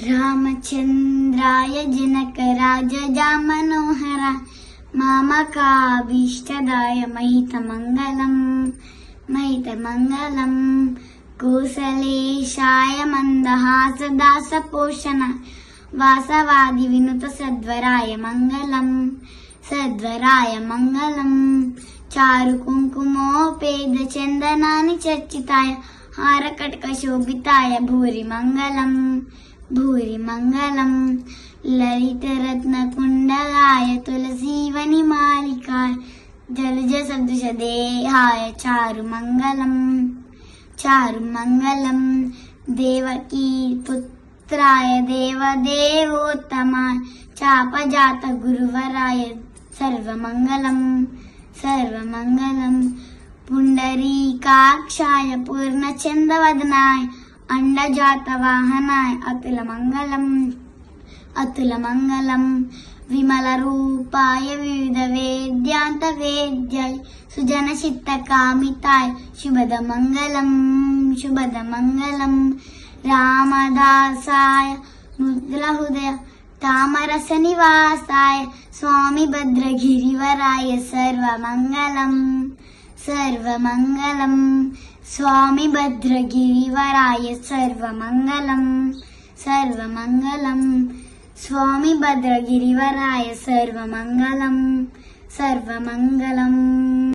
రామచంద్రాయ జనకరాజా మనోహర మామకాభీష్టదాయ మహితమంగళం మహితమంగళం కోసలేశాయ మందహాసదాసపోషణ వాసవాది వినుత సద్వరాయ మంగళం సద్వరాయ మంగళం చారు కుంకుమోపేద చందనాని చర్చితాయ హారకటక శోభితాయ భూరి మంగళం భూరి మంగళం లలితరత్న కుండలాయ తులసీవని మాలికాయ జలజ సదృశ దేహాయ చారు మంగళం చారు మంగళం దేవకీ పుత్రాయ దేవదేవోత్తమాయ చాపజాత గురువరాయ సర్వమంగళం సర్వమంగళం పుండరీకాక్షాయ పూర్ణచందవదనాయ అండజాత వాహనాయ అతుల మంగళం అతుల మంగళం విమల రూపాయ వివిధ వేద్యాంత వేద్యాయ సుజన చిత్త కామితాయ శుభద మంగళం శుభద మంగళం రామదాసాయ ముద్ర హృదయ తామరస నివాసాయ స్వామి భద్రగిరివరాయ సర్వమంగళం సర్వమంగళం స్వామి భద్రగిరివరాయ సర్వమంగళం సర్వమంగళం స్వామి భద్రగిరివరాయ సర్వమంగళం సర్వమంగళం.